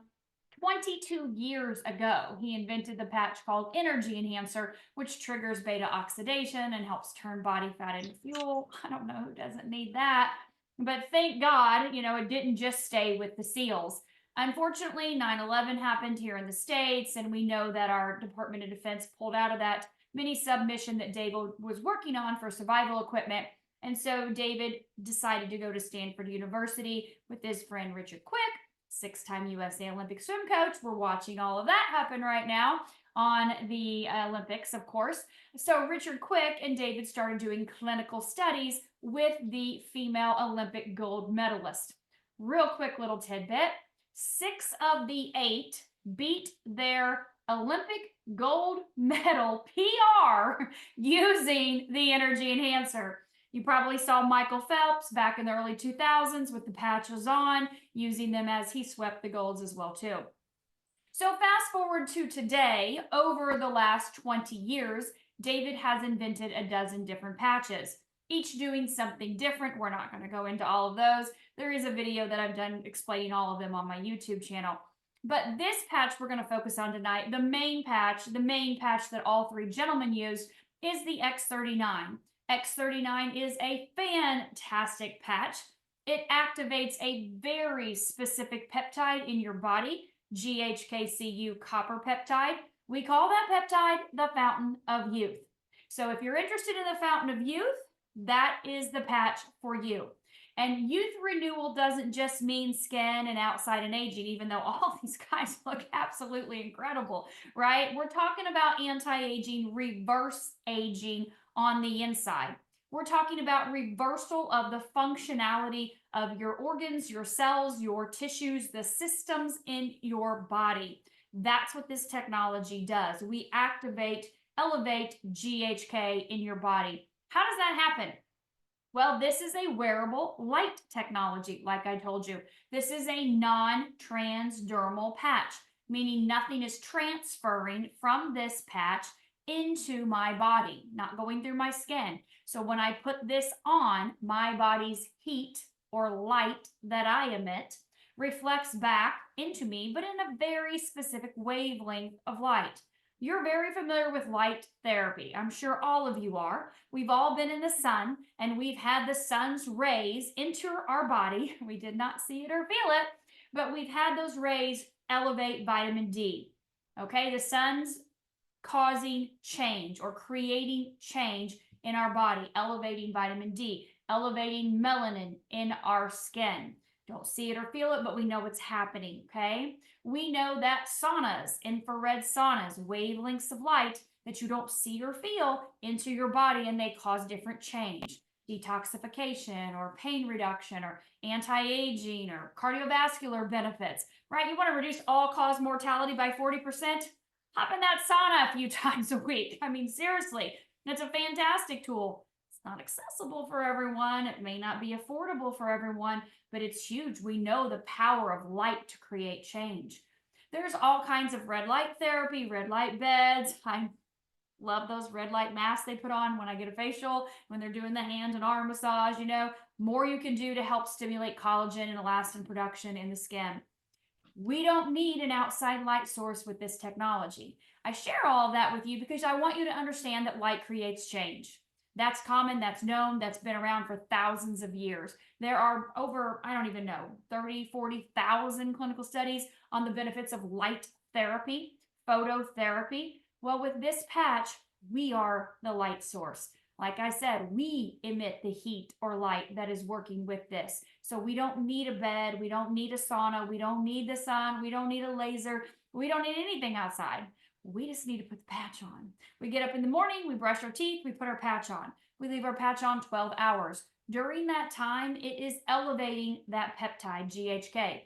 22 years ago, he invented the patch called Energy Enhancer, which triggers beta oxidation and helps turn body fat into fuel. I don't know who doesn't need that, but thank God, it didn't just stay with the SEALs. Unfortunately, 9/11 happened here in the States, and we know that our Department of Defense pulled out of that mini submission that David was working on for survival equipment. And so David decided to go to Stanford University with his friend Richard Quick, 6-time USA Olympic swim coach. We're watching all of that happen right now on the Olympics, of course. So Richard Quick and David started doing clinical studies with the female Olympic gold medalist. Real quick little tidbit. 6 of the 8 beat their Olympic gold medal PR using the Energy Enhancer. You probably saw Michael Phelps back in the early 2000s with the patches on, using them as he swept the golds as well too. So fast forward to today, over the last 20 years, David has invented a dozen different patches, each doing something different. We're not going to go into all of those. There is a video that I've done explaining all of them on my YouTube channel. But this patch we're going to focus on tonight, the main patch that all 3 gentlemen used, is the X39. X39 is a fantastic patch. It activates a very specific peptide in your body, GHKCU copper peptide. We call that peptide the fountain of youth. So if you're interested in the fountain of youth, that is the patch for you. And youth renewal doesn't just mean skin and outside and aging, even though all these guys look absolutely incredible, right? We're talking about anti-aging, reverse aging on the inside. We're talking about reversal of the functionality of your organs, your cells, your tissues, the systems in your body. That's what this technology does. We elevate GHK in your body. How does that happen? Well, this is a wearable light technology, like I told you. This is a non-transdermal patch, meaning nothing is transferring from this patch into my body, not going through my skin. So when I put this on, my body's heat or light that I emit reflects back into me, but in a very specific wavelength of light. You're very familiar with light therapy. I'm sure all of you are. We've all been in the sun and we've had the sun's rays enter our body. We did not see it or feel it, but we've had those rays elevate vitamin D. Okay, the sun's causing change or creating change in our body, elevating vitamin D, elevating melanin in our skin. Don't see it or feel it, but we know it's happening, okay? We know that saunas, infrared saunas, wavelengths of light that you don't see or feel into your body, and they cause different change. Detoxification or pain reduction or anti-aging or cardiovascular benefits, right? You want to reduce all-cause mortality by 40%? Hop in that sauna a few times a week. I mean, seriously, it's a fantastic tool. It's not accessible for everyone. It may not be affordable for everyone, but it's huge. We know the power of light to create change. There's all kinds of red light therapy, red light beds. I love those red light masks they put on when I get a facial, when they're doing the hand and arm massage, more you can do to help stimulate collagen and elastin production in the skin. We don't need an outside light source with this technology. I share all of that with you because I want you to understand that light creates change. That's common, that's known, that's been around for thousands of years. There are over, 30, 40,000 clinical studies on the benefits of light therapy, phototherapy. Well, with this patch, we are the light source. Like I said, we emit the heat or light that is working with this. So we don't need a bed, we don't need a sauna, we don't need the sun, we don't need a laser, we don't need anything outside. We just need to put the patch on. We get up in the morning, we brush our teeth, we put our patch on. We leave our patch on 12 hours. During that time, it is elevating that peptide, GHK.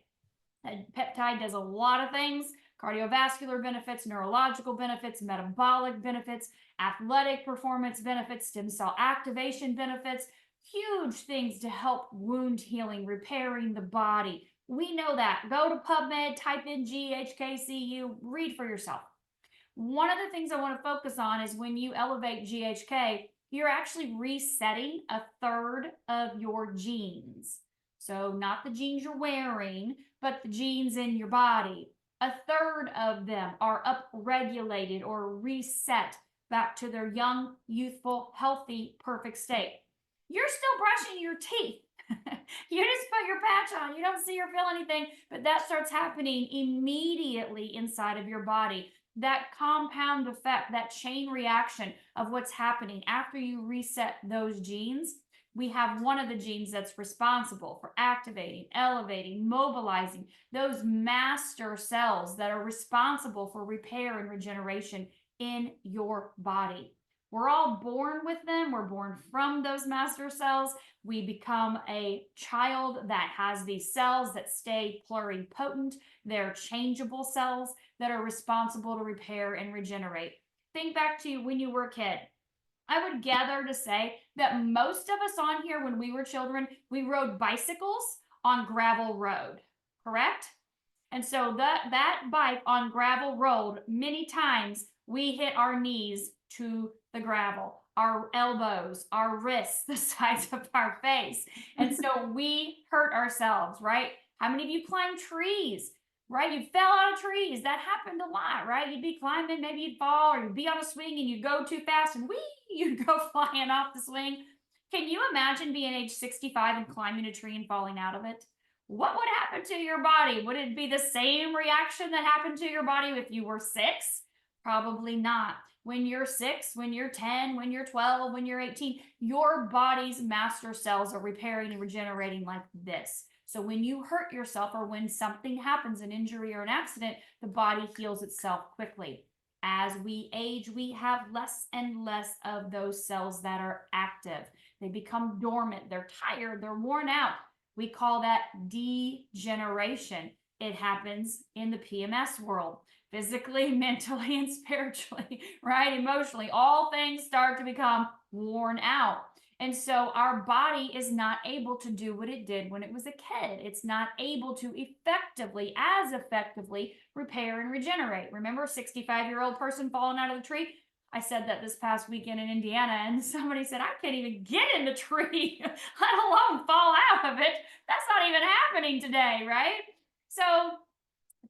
That peptide does a lot of things, cardiovascular benefits, neurological benefits, metabolic benefits, athletic performance benefits, stem cell activation benefits, huge things to help wound healing, repairing the body. We know that. Go to PubMed, type in GHKCU, read for yourself. One of the things I want to focus on is when you elevate GHK, you're actually resetting a third of your genes. So not the genes you're wearing, but the genes in your body. A third of them are upregulated or reset back to their young, youthful, healthy, perfect state. You're still brushing your teeth. You just put your patch on. You don't see or feel anything, but that starts happening immediately inside of your body. That compound effect, that chain reaction of what's happening after you reset those genes. We have one of the genes that's responsible for activating, elevating, mobilizing those master cells that are responsible for repair and regeneration in your body. We're all born with them. We're born from those master cells. We become a child that has these cells that stay pluripotent. They're changeable cells that are responsible to repair and regenerate. Think back to when you were a kid. I would gather to say that most of us on here, when we were children, we rode bicycles on gravel road, correct? And so that bike on gravel road, many times we hit our knees to the gravel, our elbows, our wrists, the sides of our face. And so we hurt ourselves, right? How many of you climb trees? Right? You fell out of trees. That happened a lot, right? You'd be climbing, maybe you'd fall, or you'd be on a swing and you'd go too fast and you'd go flying off the swing. Can you imagine being age 65 and climbing a tree and falling out of it? What would happen to your body? Would it be the same reaction that happened to your body if you were 6? Probably not. When you're 6, when you're 10, when you're 12, when you're 18, your body's master cells are repairing and regenerating like this. So when you hurt yourself or when something happens, an injury or an accident, the body heals itself quickly. As we age, we have less and less of those cells that are active. They become dormant, they're tired, they're worn out. We call that degeneration. It happens in the PMS world, physically, mentally, and spiritually, right? Emotionally, all things start to become worn out. And so our body is not able to do what it did when it was a kid. It's not able to as effectively repair and regenerate. Remember a 65-year-old person falling out of the tree? I said that this past weekend in Indiana, and somebody said, I can't even get in the tree, let alone fall out of it. That's not even happening today, right? So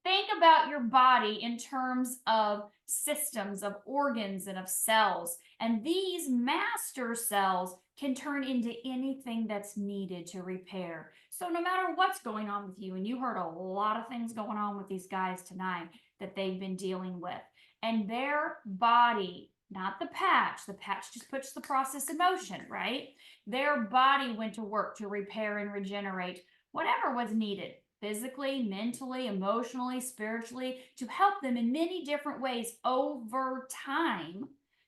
think about your body in terms of systems, of organs, and of cells. And these master cells can turn into anything that's needed to repair. So no matter what's going on with you, and you heard a lot of things going on with these guys tonight that they've been dealing with, and their body, not the patch just puts the process in motion, right? Their body went to work to repair and regenerate whatever was needed, physically, mentally, emotionally, spiritually, to help them in many different ways over time,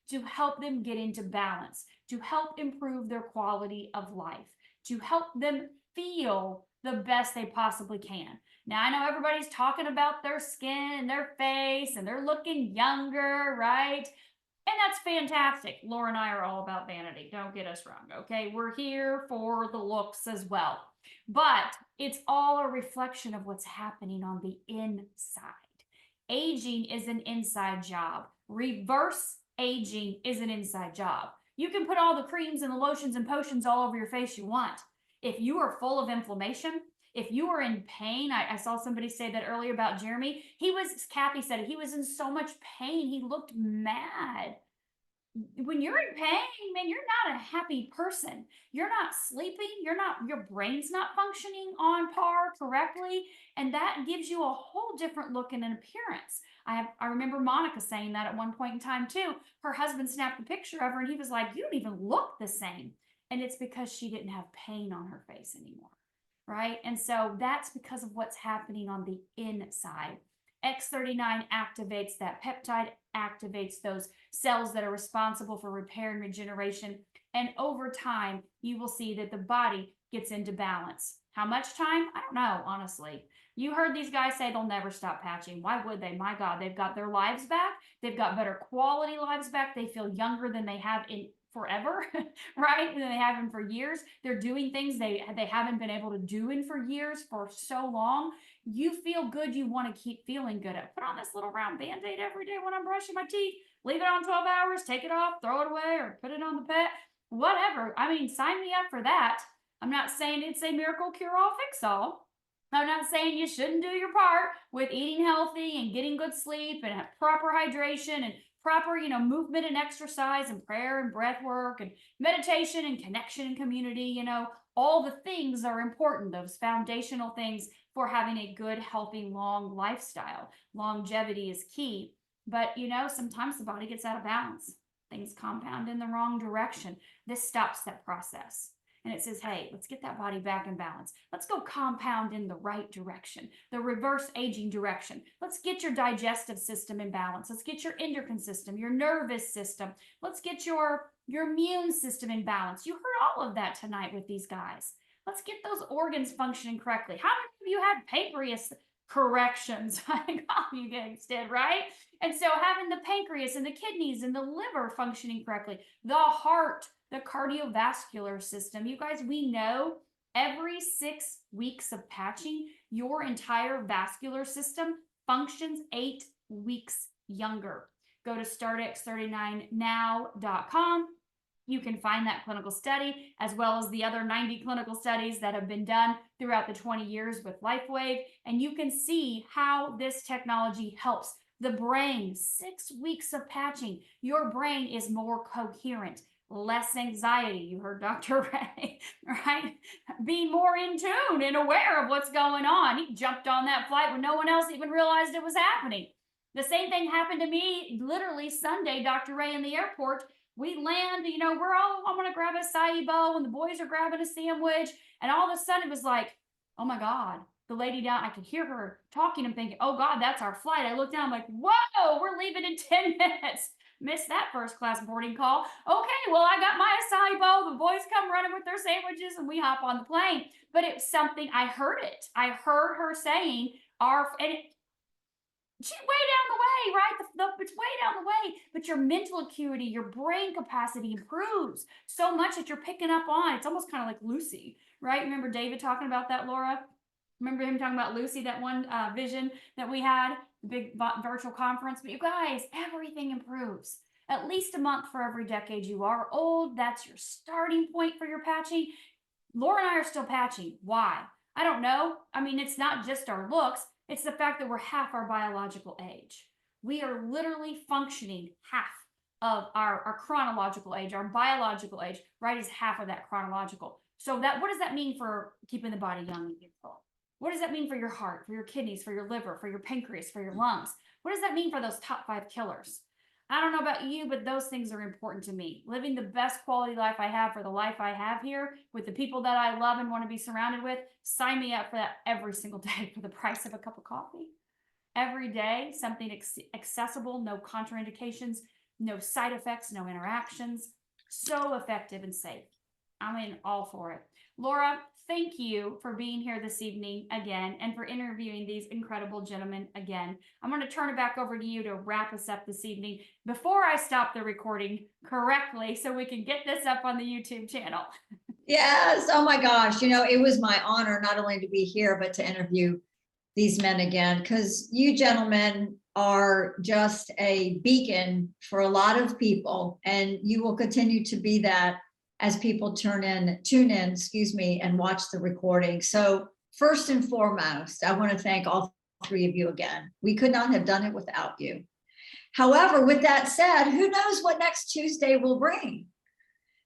to help them get into balance, to help improve their quality of life, to help them feel the best they possibly can. Now, I know everybody's talking about their skin and their face and they're looking younger, right? And that's fantastic. Laura and I are all about vanity. Don't get us wrong, okay? We're here for the looks as well. But it's all a reflection of what's happening on the inside. Aging is an inside job. Reverse aging is an inside job. You can put all the creams and the lotions and potions all over your face you want. If you are full of inflammation, if you are in pain, I saw somebody say that earlier about Jeremy. Kathy said it, he was in so much pain. He looked mad. When you're in pain, man, you're not a happy person. You're not sleeping. Your brain's not functioning on par correctly. And that gives you a whole different look and an appearance. I remember Monica saying that at one point in time too. Her husband snapped a picture of her and he was like, you don't even look the same. And it's because she didn't have pain on her face anymore, right? And so that's because of what's happening on the inside. X39 activates that peptide, activates those cells that are responsible for repair and regeneration. And over time, you will see that the body gets into balance. How much time? I don't know, honestly. You heard these guys say they'll never stop patching. Why would they? My God, they've got their lives back. They've got better quality lives back. They feel younger than they have in forever, right? Than they have in for years. They're doing things they haven't been able to do in for years for so long. You feel good. You want to keep feeling good. I put on this little round Band-Aid every day when I'm brushing my teeth. Leave it on 12 hours, take it off, throw it away, or put it on the pet. Whatever. I mean, sign me up for that. I'm not saying it's a miracle cure-all fix-all. I'm not saying you shouldn't do your part with eating healthy and getting good sleep and have proper hydration and proper, movement and exercise and prayer and breath work and meditation and connection and community. All the things are important, those foundational things for having a good, healthy, long lifestyle. Longevity is key. But, sometimes the body gets out of balance. Things compound in the wrong direction. This stops that process. And it says, hey, let's get that body back in balance. Let's go compound in the right direction, the reverse aging direction. Let's get your digestive system in balance. Let's get your endocrine system, your nervous system. Let's get your immune system in balance. You heard all of that tonight with these guys. Let's get those organs functioning correctly. How many of you had pancreas corrections? I think all you guys did, right? And so having the pancreas and the kidneys and the liver functioning correctly, the heart, the cardiovascular system. You guys, we know every 6 weeks of patching, your entire vascular system functions 8 weeks younger. Go to startx39now.com. You can find that clinical study as well as the other 90 clinical studies that have been done throughout the 20 years with LifeWave. And you can see how this technology helps the brain. 6 weeks of patching, your brain is more coherent, less anxiety. You heard Dr. Ray, right? Being more in tune and aware of what's going on. He jumped on that flight when no one else even realized it was happening. The same thing happened to me literally Sunday, Dr. Ray in the airport. We land, we're all, I'm going to grab a acai bowl and the boys are grabbing a sandwich. And all of a sudden it was like, oh my God, the lady down, I could hear her talking and thinking, oh God, that's our flight. I looked down, I'm like, whoa, we're leaving in 10 minutes. Missed that first class boarding call. Okay, well, I got my acai bowl. The boys come running with their sandwiches and we hop on the plane. But it's something, I heard it. I heard her saying, she's way down the way, right? It's way down the way, but your mental acuity, your brain capacity improves so much that you're picking up on. It's almost kind of like Lucy, right? Remember David talking about that, Laura? Remember him talking about Lucy, that one vision that we had, the big virtual conference? But you guys, everything improves. At least a month for every decade you are old. That's your starting point for your patching. Laura and I are still patching. Why? I don't know. I mean, it's not just our looks. It's the fact that we're half our biological age. We are literally functioning half of our chronological age. Our biological age, right, is half of that chronological. So what does that mean for keeping the body young and youthful? What does that mean for your heart, for your kidneys, for your liver, for your pancreas, for your lungs? What does that mean for those top 5 killers? I don't know about you, but those things are important to me. Living the best quality life I have for the life I have here with the people that I love and want to be surrounded with. Sign me up for that every single day for the price of a cup of coffee. Every day, something accessible, no contraindications, no side effects, no interactions. So effective and safe. I'm in all for it. Laura, thank you for being here this evening again and for interviewing these incredible gentlemen again. I'm going to turn it back over to you to wrap us up this evening before I stop the recording correctly so we can get this up on the YouTube channel. Yes. Oh my gosh. It was my honor not only to be here, but to interview these men again, because you gentlemen are just a beacon for a lot of people, and you will continue to be that as people tune in, and watch the recording. So first and foremost, I want to thank all 3 of you again. We could not have done it without you. However, with that said, who knows what next Tuesday will bring?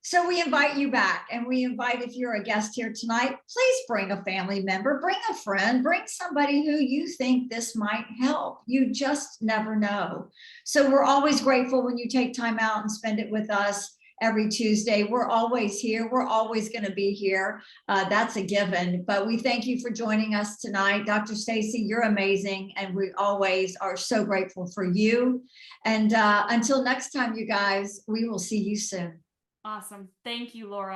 So we invite you back, and we invite, if you're a guest here tonight, please bring a family member, bring a friend, bring somebody who you think this might help. You just never know. So we're always grateful when you take time out and spend it with us every Tuesday. We're always here. We're always going to be here. That's a given. But we thank you for joining us tonight. Dr. Stacy, you're amazing. And we always are so grateful for you. And until next time, you guys, we will see you soon. Awesome. Thank you, Laura.